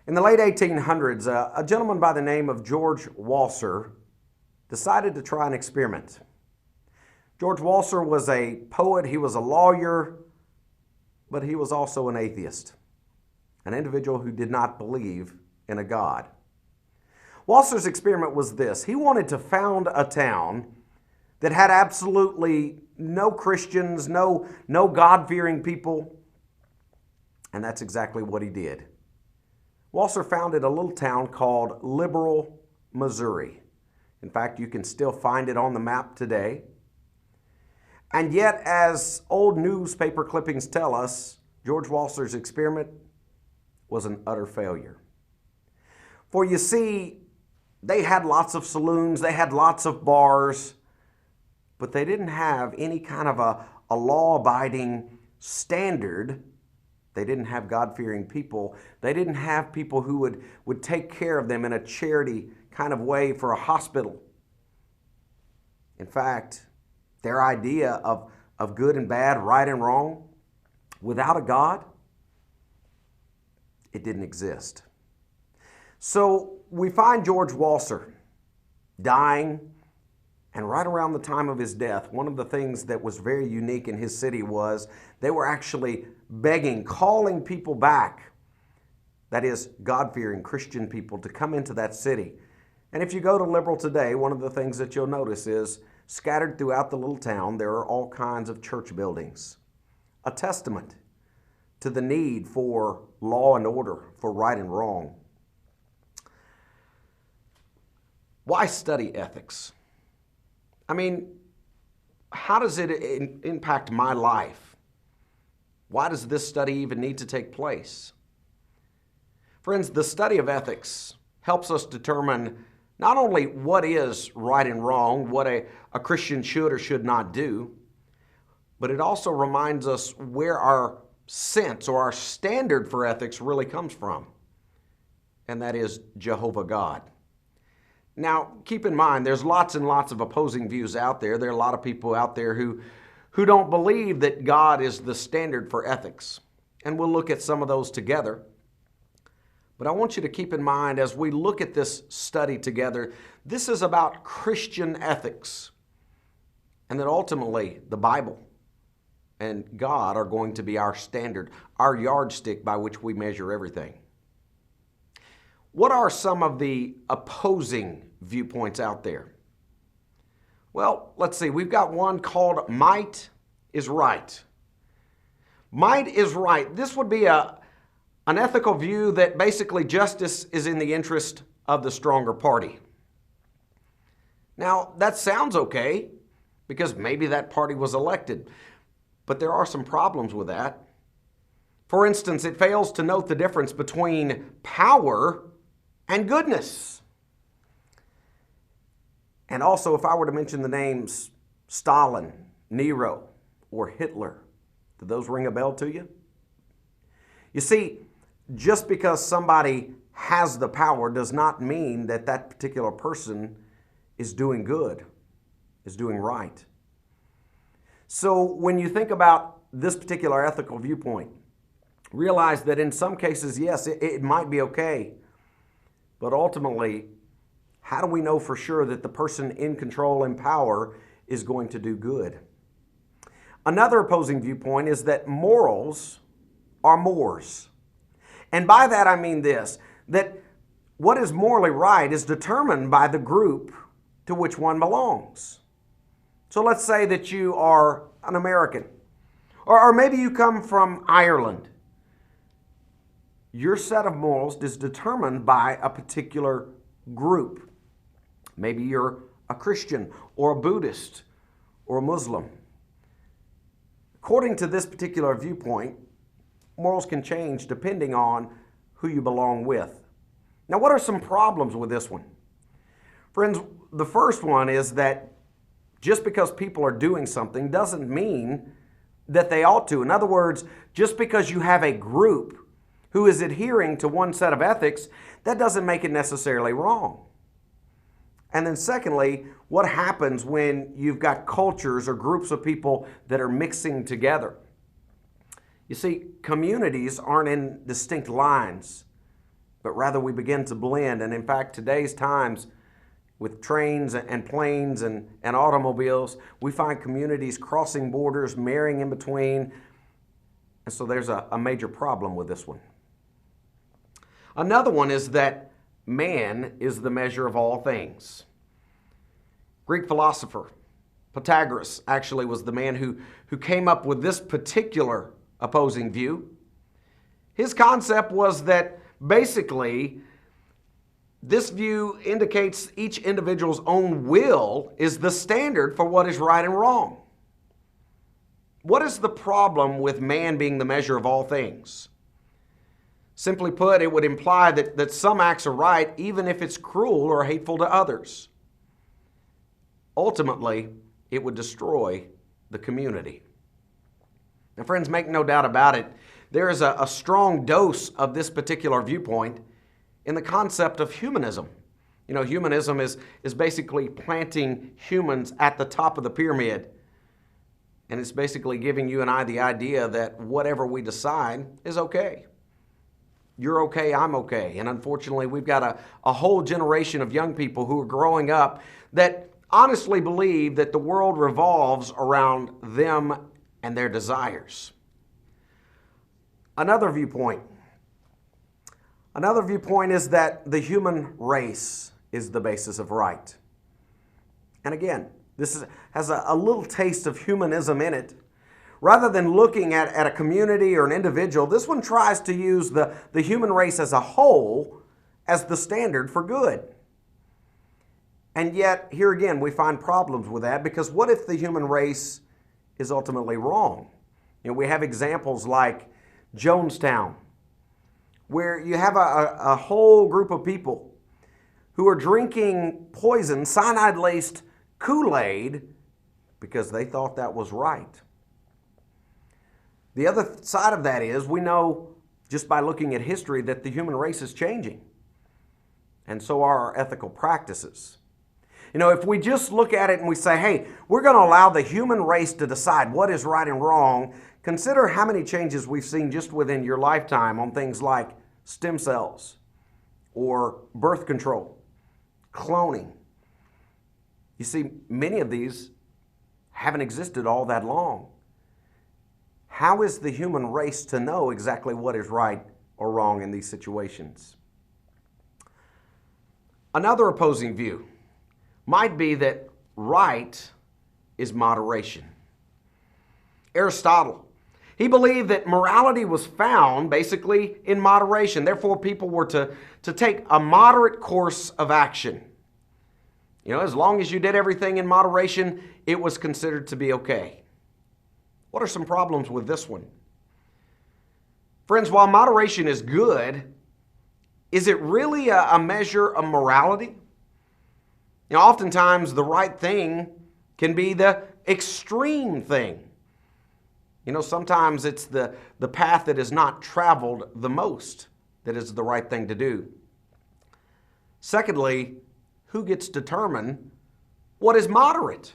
In the late 1800s, a gentleman by the name of George Walser decided to try an experiment. George Walser was a poet, he was a lawyer, but he was also an atheist, an individual who did not believe in a God. Walser's experiment was this. He wanted to found a town that had absolutely no Christians, no God-fearing people, and that's exactly what he did. Walser founded a little town called Liberal, Missouri. In fact, you can still find it on the map today. And yet, as old newspaper clippings tell us, George Walser's experiment was an utter failure. For you see, they had lots of saloons, they had lots of bars, but they didn't have any kind of a law-abiding standard. They didn't have God-fearing people. They didn't have people who would take care of them in a charity kind of way for a hospital. In fact, their idea of good and bad, right and wrong, without a God, it didn't exist. So we find George Walser dying, and right around the time of his death, one of the things that was very unique in his city was they were actually begging, calling people back, that is, God-fearing Christian people, to come into that city. And if you go to Liberal today, one of the things that you'll notice is scattered throughout the little town, there are all kinds of church buildings, a testament to the need for law and order, for right and wrong. Why study ethics? I mean, how does it impact my life? Why does this study even need to take place? Friends, the study of ethics helps us determine not only what is right and wrong, what a Christian should or should not do, but it also reminds us where our sense or our standard for ethics really comes from, and that is Jehovah God. Now, keep in mind, there's lots and lots of opposing views out there. There are a lot of people out there who don't believe that God is the standard for ethics. And we'll look at some of those together. But I want you to keep in mind, as we look at this study together, this is about Christian ethics. And that ultimately, the Bible and God are going to be our standard, our yardstick by which we measure everything. What are some of the opposing viewpoints out there? Well, let's see. We've got one called might is right. Might is right. This would be an ethical view that basically justice is in the interest of the stronger party. Now, that sounds okay because maybe that party was elected, but there are some problems with that. For instance, it fails to note the difference between power and goodness. And also, if I were to mention the names Stalin, Nero, or Hitler, do those ring a bell to you? You see, just because somebody has the power does not mean that that particular person is doing good, is doing right. So when you think about this particular ethical viewpoint, realize that in some cases, yes, it might be okay. But ultimately, how do we know for sure that the person in control and power is going to do good? Another opposing viewpoint is that morals are mores. And by that I mean this, that what is morally right is determined by the group to which one belongs. So let's say that you are an American, or maybe you come from Ireland. Your set of morals is determined by a particular group. Maybe you're a Christian or a Buddhist or a Muslim. According to this particular viewpoint, morals can change depending on who you belong with. Now, what are some problems with this one? Friends, the first one is that just because people are doing something doesn't mean that they ought to. In other words, just because you have a group who is adhering to one set of ethics, that doesn't make it necessarily wrong. And then secondly, what happens when you've got cultures or groups of people that are mixing together? You see, communities aren't in distinct lines, but rather we begin to blend. And in fact, today's times, with trains and planes and automobiles, we find communities crossing borders, marrying in between. And so there's a major problem with this one. Another one is that man is the measure of all things. Greek philosopher Pythagoras actually was the man who came up with this particular opposing view. His concept was that basically this view indicates each individual's own will is the standard for what is right and wrong. What is the problem with man being the measure of all things? Simply put, it would imply that some acts are right even if it's cruel or hateful to others. Ultimately, it would destroy the community. Now, friends, make no doubt about it, there is a strong dose of this particular viewpoint in the concept of humanism. You know, humanism is basically planting humans at the top of the pyramid. And it's basically giving you and I the idea that whatever we decide is okay. You're okay, I'm okay. And unfortunately, we've got a whole generation of young people who are growing up that honestly believe that the world revolves around them and their desires. Another viewpoint is that the human race is the basis of right. And again, this has a little taste of humanism in it. Rather than looking at a community or an individual, this one tries to use the human race as a whole as the standard for good. And yet, here again, we find problems with that, because what if the human race is ultimately wrong? You know, we have examples like Jonestown, where you have a whole group of people who are drinking poison, cyanide-laced Kool-Aid, because they thought that was right. The other side of that is, we know just by looking at history that the human race is changing, and so are our ethical practices. You know, if we just look at it and we say, hey, we're going to allow the human race to decide what is right and wrong, consider how many changes we've seen just within your lifetime on things like stem cells or birth control, cloning. You see, many of these haven't existed all that long. How is the human race to know exactly what is right or wrong in these situations? Another opposing view might be that right is moderation. Aristotle, he believed that morality was found basically in moderation. Therefore, people were to take a moderate course of action. You know, as long as you did everything in moderation, it was considered to be okay. What are some problems with this one? Friends, while moderation is good, is it really a measure of morality? You know, oftentimes the right thing can be the extreme thing. You know, sometimes it's the path that is not traveled the most that is the right thing to do. Secondly, who gets to determine what is moderate?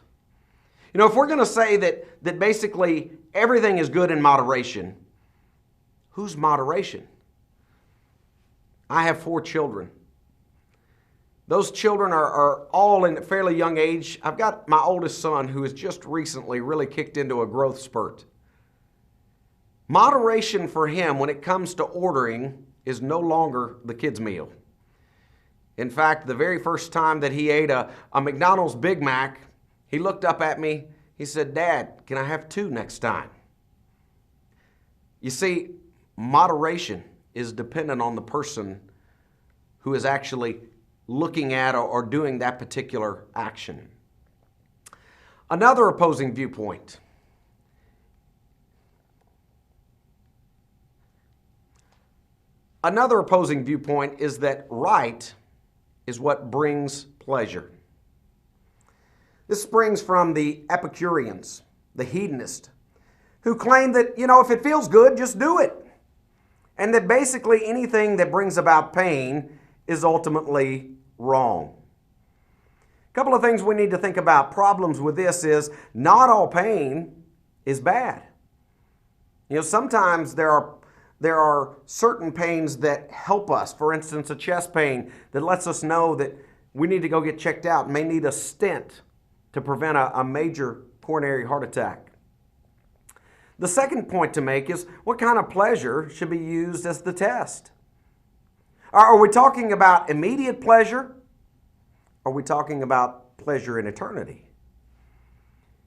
You know, if we're going to say that basically everything is good in moderation, whose moderation? I have 4 children. Those children are all in a fairly young age. I've got my oldest son who has just recently really kicked into a growth spurt. Moderation for him when it comes to ordering is no longer the kids' meal. In fact, the very first time that he ate a McDonald's Big Mac, he looked up at me. He said, "Dad, can I have 2 next time?" You see, moderation is dependent on the person who is actually looking at or doing that particular action. Another opposing viewpoint. Another opposing viewpoint is that right is what brings pleasure. This springs from the Epicureans, the hedonists, who claim that, you know, if it feels good, just do it. And that basically anything that brings about pain is ultimately wrong. A couple of things we need to think about. Problems with this is not all pain is bad. Sometimes there are certain pains that help us. For instance, a chest pain that lets us know that we need to go get checked out, may need a stent to prevent a major coronary heart attack. The second point to make is what kind of pleasure should be used as the test? Are we talking about immediate pleasure? Are we talking about pleasure in eternity?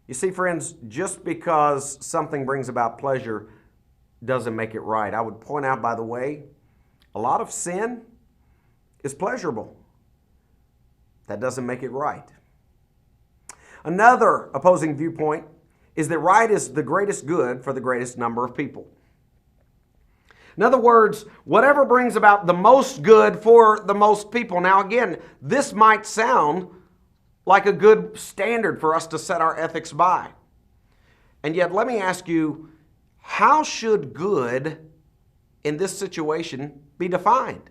You see, friends, just because something brings about pleasure doesn't make it right. I would point out, by the way, a lot of sin is pleasurable. That doesn't make it right. Another opposing viewpoint is that right is the greatest good for the greatest number of people. In other words, whatever brings about the most good for the most people. Now again, this might sound like a good standard for us to set our ethics by. And yet, let me ask you, how should good in this situation be defined?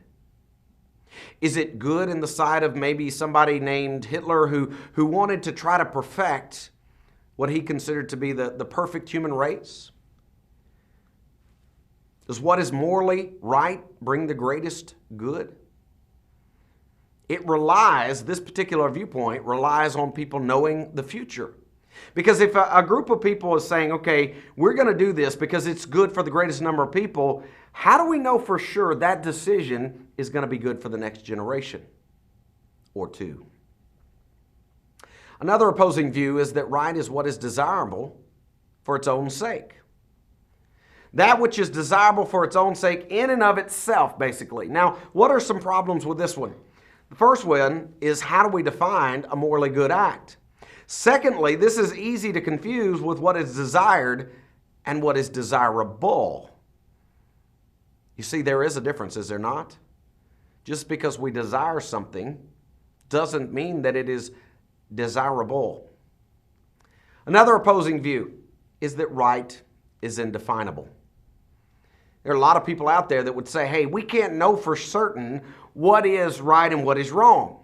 Is it good in the sight of maybe somebody named Hitler who wanted to try to perfect what he considered to be the perfect human race? Does what is morally right bring the greatest good? This particular viewpoint relies on people knowing the future. Because if a group of people is saying, okay, we're going to do this because it's good for the greatest number of people, how do we know for sure that decision is going to be good for the next generation or two? Another opposing view is that right is what is desirable for its own sake. That which is desirable for its own sake in and of itself, basically. Now, what are some problems with this one? The first one is, how do we define a morally good act? Secondly, this is easy to confuse with what is desired and what is desirable. You see, there is a difference, is there not? Just because we desire something doesn't mean that it is desirable. Another opposing view is that right is indefinable. There are a lot of people out there that would say, hey, we can't know for certain what is right and what is wrong.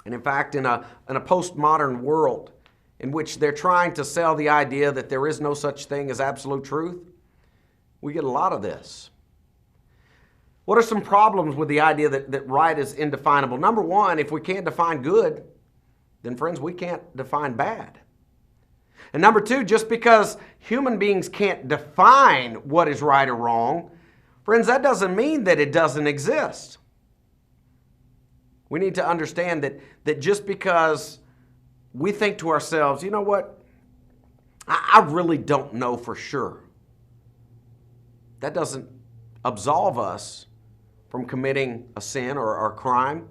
And in fact, in a postmodern world in which they're trying to sell the idea that there is no such thing as absolute truth, we get a lot of this. What are some problems with the idea that right is indefinable? Number one, if we can't define good, then friends, we can't define bad. And number two, just because human beings can't define what is right or wrong, friends, that doesn't mean that it doesn't exist. We need to understand that just because we think to ourselves, you know what, I really don't know for sure, that doesn't absolve us from committing a sin or a crime.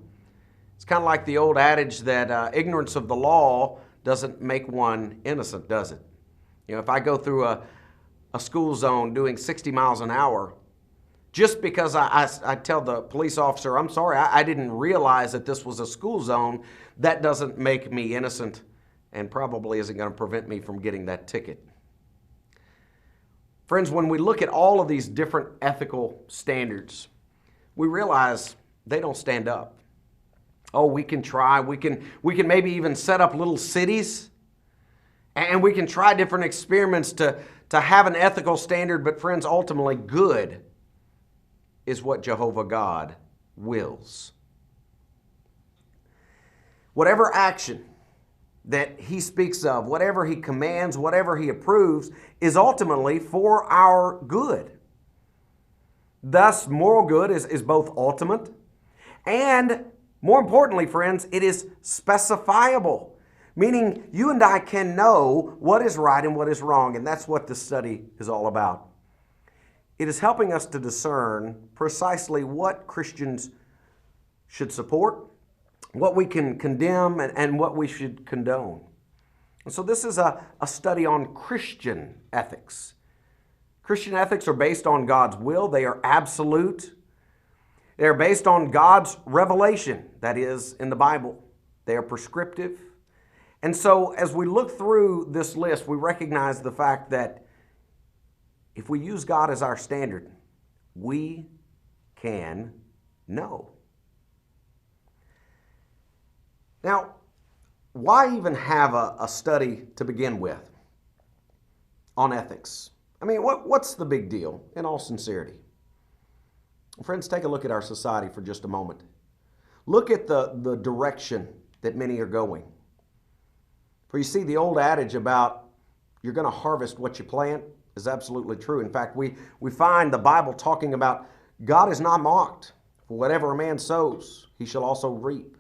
It's kind of like the old adage that ignorance of the law doesn't make one innocent, does it? If I go through a school zone doing 60 miles an hour, just because I tell the police officer, I'm sorry, I didn't realize that this was a school zone, that doesn't make me innocent and probably isn't going to prevent me from getting that ticket. Friends, when we look at all of these different ethical standards, we realize they don't stand up. Oh, we can try. We can maybe even set up little cities, and we can try different experiments to have an ethical standard, but friends, ultimately good is what Jehovah God wills. Whatever action that He speaks of, whatever He commands, whatever He approves, is ultimately for our good. Thus, moral good is both ultimate and, more importantly, friends, it is specifiable, meaning you and I can know what is right and what is wrong, and that's what this study is all about. It is helping us to discern precisely what Christians should support, what we can condemn, and what we should condone. And so this is a study on Christian ethics. Christian ethics are based on God's will. They are absolute. They are based on God's revelation, that is, in the Bible. They are prescriptive. And so as we look through this list, we recognize the fact that if we use God as our standard, we can know. Now, why even have a study to begin with on ethics? I mean, what's the big deal, in all sincerity? Friends, take a look at our society for just a moment. Look at the direction that many are going. For you see, the old adage about you're going to harvest what you plant is absolutely true. In fact, we find the Bible talking about God is not mocked. For whatever a man sows, he shall also reap.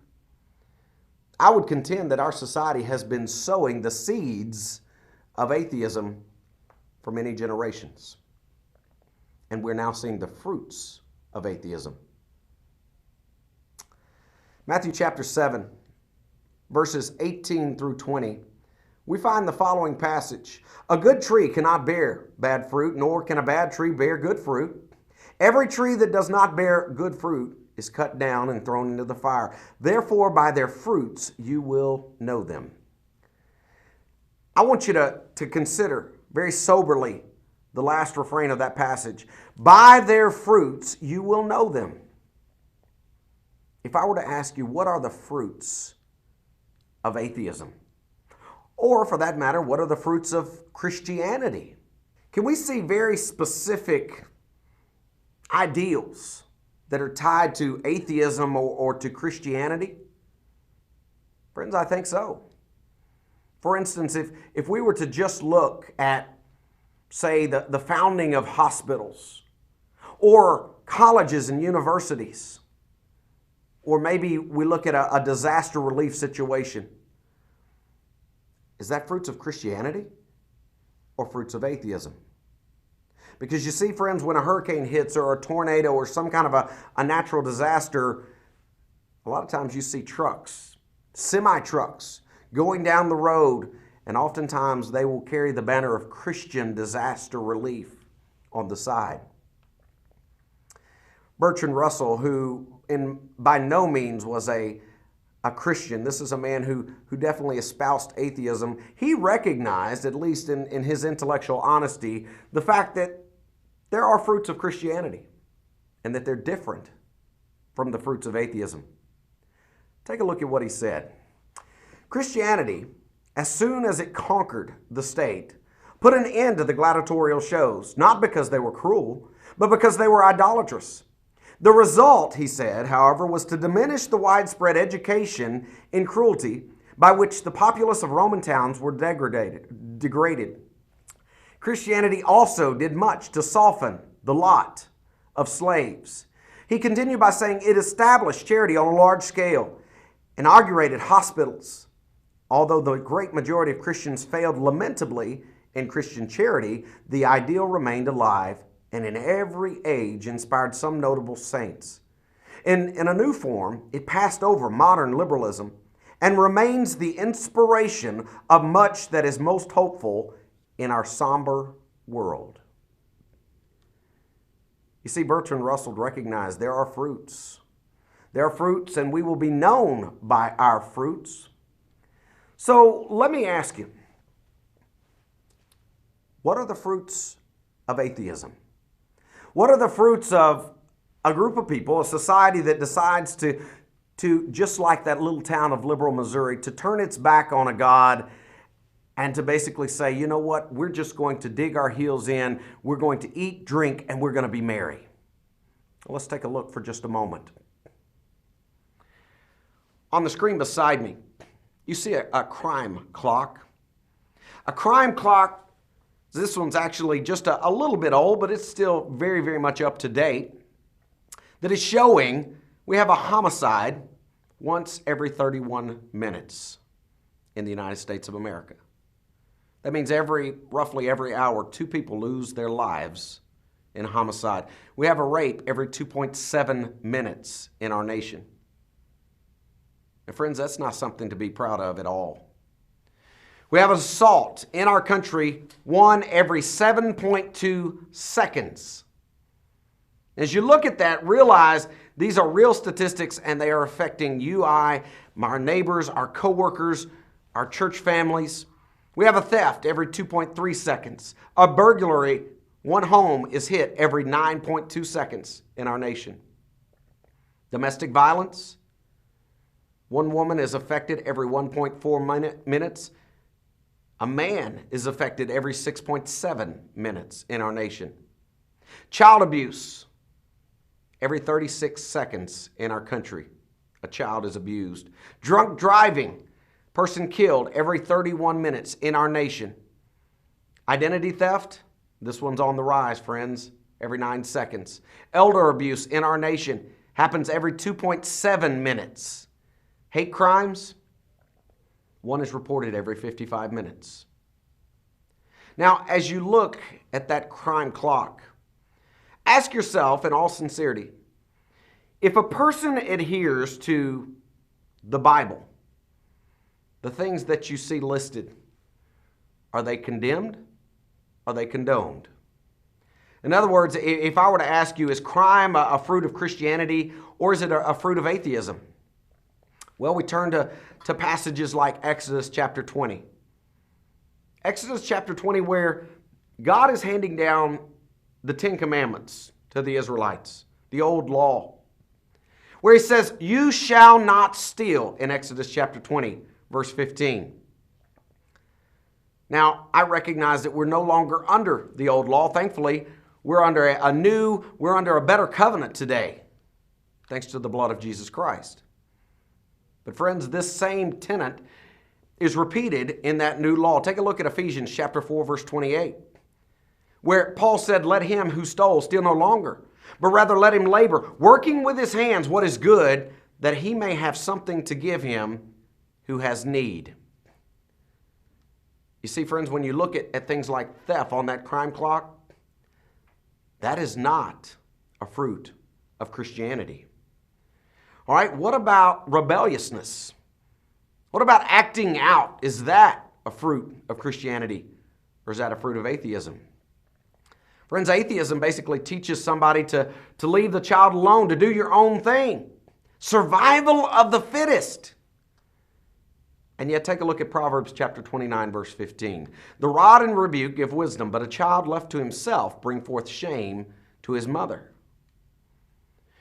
I would contend that our society has been sowing the seeds of atheism for many generations. And we're now seeing the fruits of atheism. Matthew chapter 7, verses 18 through 20, we find the following passage. A good tree cannot bear bad fruit, nor can a bad tree bear good fruit. Every tree that does not bear good fruit is cut down and thrown into the fire. Therefore, by their fruits you will know them. I want you to consider very soberly the last refrain of that passage. By their fruits you will know them. If I were to ask you, what are the fruits of atheism? Or, for that matter, what are the fruits of Christianity? Can we see very specific ideals that are tied to atheism or to Christianity? Friends, I think so. For instance, if we were to just look at, say, the founding of hospitals or colleges and universities, or maybe we look at a disaster relief situation, is that fruits of Christianity or fruits of atheism? Because you see, friends, when a hurricane hits or a tornado or some kind of a natural disaster, a lot of times you see trucks, semi-trucks, going down the road, and oftentimes they will carry the banner of Christian disaster relief on the side. Bertrand Russell, who by no means was a Christian, this is a man who definitely espoused atheism, he recognized, at least in his intellectual honesty, the fact that there are fruits of Christianity and that they're different from the fruits of atheism. Take a look at what he said. Christianity, as soon as it conquered the state, put an end to the gladiatorial shows, not because they were cruel, but because they were idolatrous. The result, he said, however, was to diminish the widespread education in cruelty by which the populace of Roman towns were degraded. Christianity also did much to soften the lot of slaves. He continued by saying it established charity on a large scale, inaugurated hospitals. Although the great majority of Christians failed lamentably in Christian charity, the ideal remained alive and in every age inspired some notable saints. In a new form, it passed over modern liberalism and remains the inspiration of much that is most hopeful in our somber world. You see, Bertrand Russell recognized there are fruits. There are fruits, and we will be known by our fruits. So let me ask you, what are the fruits of atheism? What are the fruits of a group of people, a society that decides to just like that little town of Liberal, Missouri, to turn its back on a God and to basically say, you know what, we're just going to dig our heels in, we're going to eat, drink, and we're going to be merry. Well, let's take a look for just a moment. On the screen beside me, you see a crime clock. A crime clock, this one's actually just a little bit old, but it's still very, very much up to date, that is showing we have a homicide once every 31 minutes in the United States of America. That means roughly every hour, 2 people lose their lives in a homicide. We have a rape every 2.7 minutes in our nation. And friends, that's not something to be proud of at all. We have assault in our country 1 every 7.2 seconds. As you look at that, realize these are real statistics and they are affecting you, our neighbors, our coworkers, our church families. We have a theft every 2.3 seconds. A burglary, 1 home is hit every 9.2 seconds in our nation. Domestic violence, One woman is affected every 1.4 minutes. A man is affected every 6.7 minutes in our nation. Child abuse. Every 36 seconds in our country, a child is abused. Drunk driving. Person killed every 31 minutes in our nation. Identity theft. This one's on the rise, friends. Every 9 seconds. Elder abuse in our nation happens every 2.7 minutes. Hate crimes. One is reported every 55 minutes. Now, as you look at that crime clock, ask yourself in all sincerity, if a person adheres to the Bible, the things that you see listed, are they condemned? Are they condoned? In other words, if I were to ask you, is crime a fruit of Christianity or is it a fruit of atheism? Well, we turn to passages like Exodus chapter 20. Exodus chapter 20, where God is handing down the Ten Commandments to the Israelites, the old law, where he says, you shall not steal in Exodus chapter 20, verse 15. Now, I recognize that we're no longer under the old law. Thankfully, we're under a better covenant today, thanks to the blood of Jesus Christ. But friends, this same tenet is repeated in that new law. Take a look at Ephesians chapter 4, verse 28, where Paul said, let him who stole steal no longer, but rather let him labor, working with his hands what is good, that he may have something to give him who has need. You see, friends, when you look at things like theft on that crime clock, that is not a fruit of Christianity. All right, what about rebelliousness? What about acting out? Is that a fruit of Christianity, or is that a fruit of atheism? Friends, atheism basically teaches somebody to leave the child alone, to do your own thing. Survival of the fittest. And yet take a look at Proverbs chapter 29, verse 15. The rod and rebuke give wisdom, but a child left to himself bring forth shame to his mother.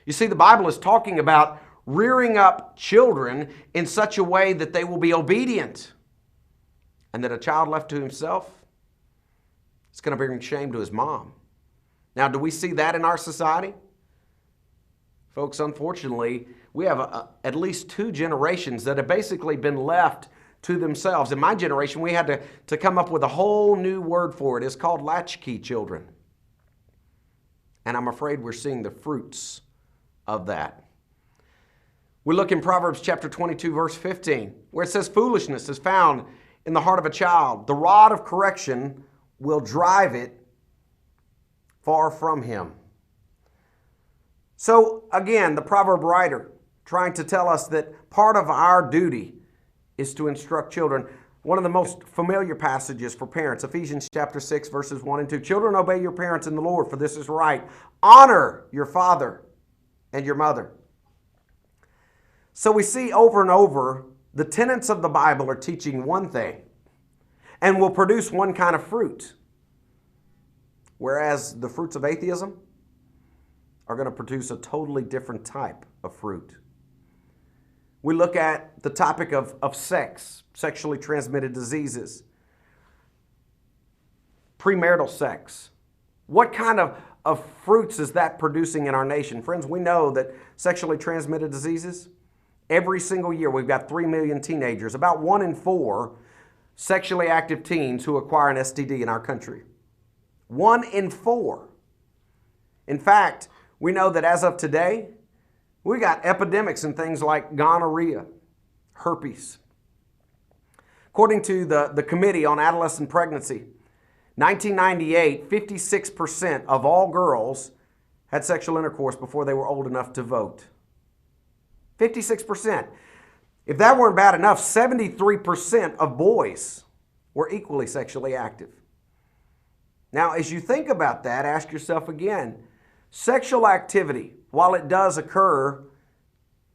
You see, the Bible is talking about rearing up children in such a way that they will be obedient. And that a child left to himself, it's going to bring shame to his mom. Now, do we see that in our society? Folks, unfortunately, we have at least 2 generations that have basically been left to themselves. In my generation, we had to come up with a whole new word for it. It's called latchkey children. And I'm afraid we're seeing the fruits of that. We look in Proverbs chapter 22, verse 15, where it says, foolishness is found in the heart of a child. The rod of correction will drive it far from him. So again, the proverb writer trying to tell us that part of our duty is to instruct children. One of the most familiar passages for parents, Ephesians chapter 6, verses 1 and 2. Children, obey your parents in the Lord, for this is right. Honor your father and your mother. So we see over and over, the tenets of the Bible are teaching one thing and will produce one kind of fruit. Whereas the fruits of atheism are going to produce a totally different type of fruit. We look at the topic of sex, sexually transmitted diseases, premarital sex. What kind of fruits is that producing in our nation? Friends, we know that sexually transmitted diseases, every single year we've got 3 million teenagers, about 1 in 4 sexually active teens who acquire an STD in our country. 1 in 4. In fact, we know that as of today, we got epidemics in things like gonorrhea, herpes. According to the Committee on Adolescent Pregnancy, 1998, 56% of all girls had sexual intercourse before they were old enough to vote. 56%. If that weren't bad enough, 73% of boys were equally sexually active. Now, as you think about that, ask yourself again, sexual activity, while it does occur,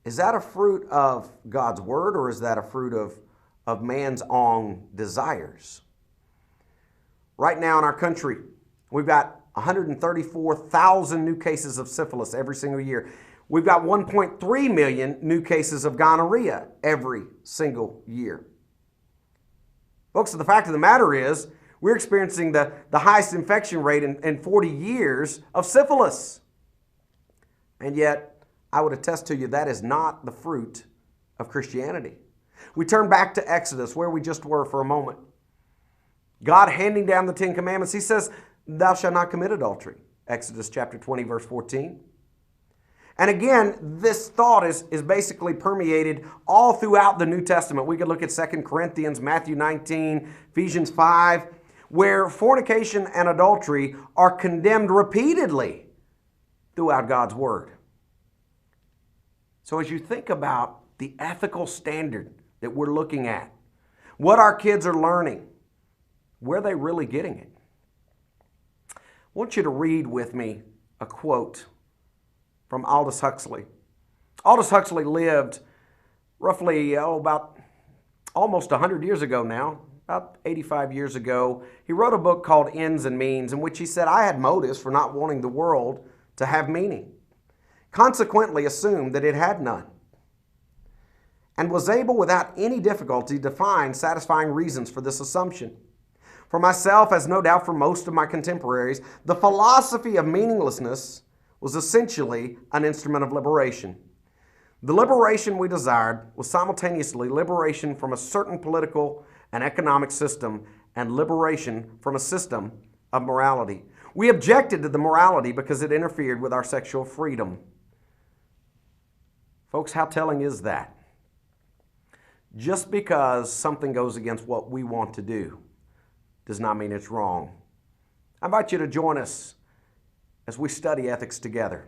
is that a fruit of God's word or is that a fruit of man's own desires? Right now in our country, we've got 134,000 new cases of syphilis every single year. We've got 1.3 million new cases of gonorrhea every single year. Folks, the fact of the matter is, we're experiencing the highest infection rate in 40 years of syphilis. And yet, I would attest to you that is not the fruit of Christianity. We turn back to Exodus, where we just were for a moment. God handing down the Ten Commandments, he says, thou shalt not commit adultery. Exodus chapter 20, verse 14. And again, this thought is basically permeated all throughout the New Testament. We could look at 2 Corinthians, Matthew 19, Ephesians 5, where fornication and adultery are condemned repeatedly throughout God's Word. So as you think about the ethical standard that we're looking at, what our kids are learning, where are they really getting it? I want you to read with me a quote from Aldous Huxley. Aldous Huxley lived roughly, about almost 100 years ago now, about 85 years ago. He wrote a book called Ends and Means, in which he said, I had motives for not wanting the world to have meaning, consequently assumed that it had none, and was able without any difficulty to find satisfying reasons for this assumption. For myself, as no doubt for most of my contemporaries, the philosophy of meaninglessness was essentially an instrument of liberation. The liberation we desired was simultaneously liberation from a certain political and economic system and liberation from a system of morality. We objected to the morality because it interfered with our sexual freedom. Folks, how telling is that? Just because something goes against what we want to do does not mean it's wrong. I invite you to join us as we study ethics together.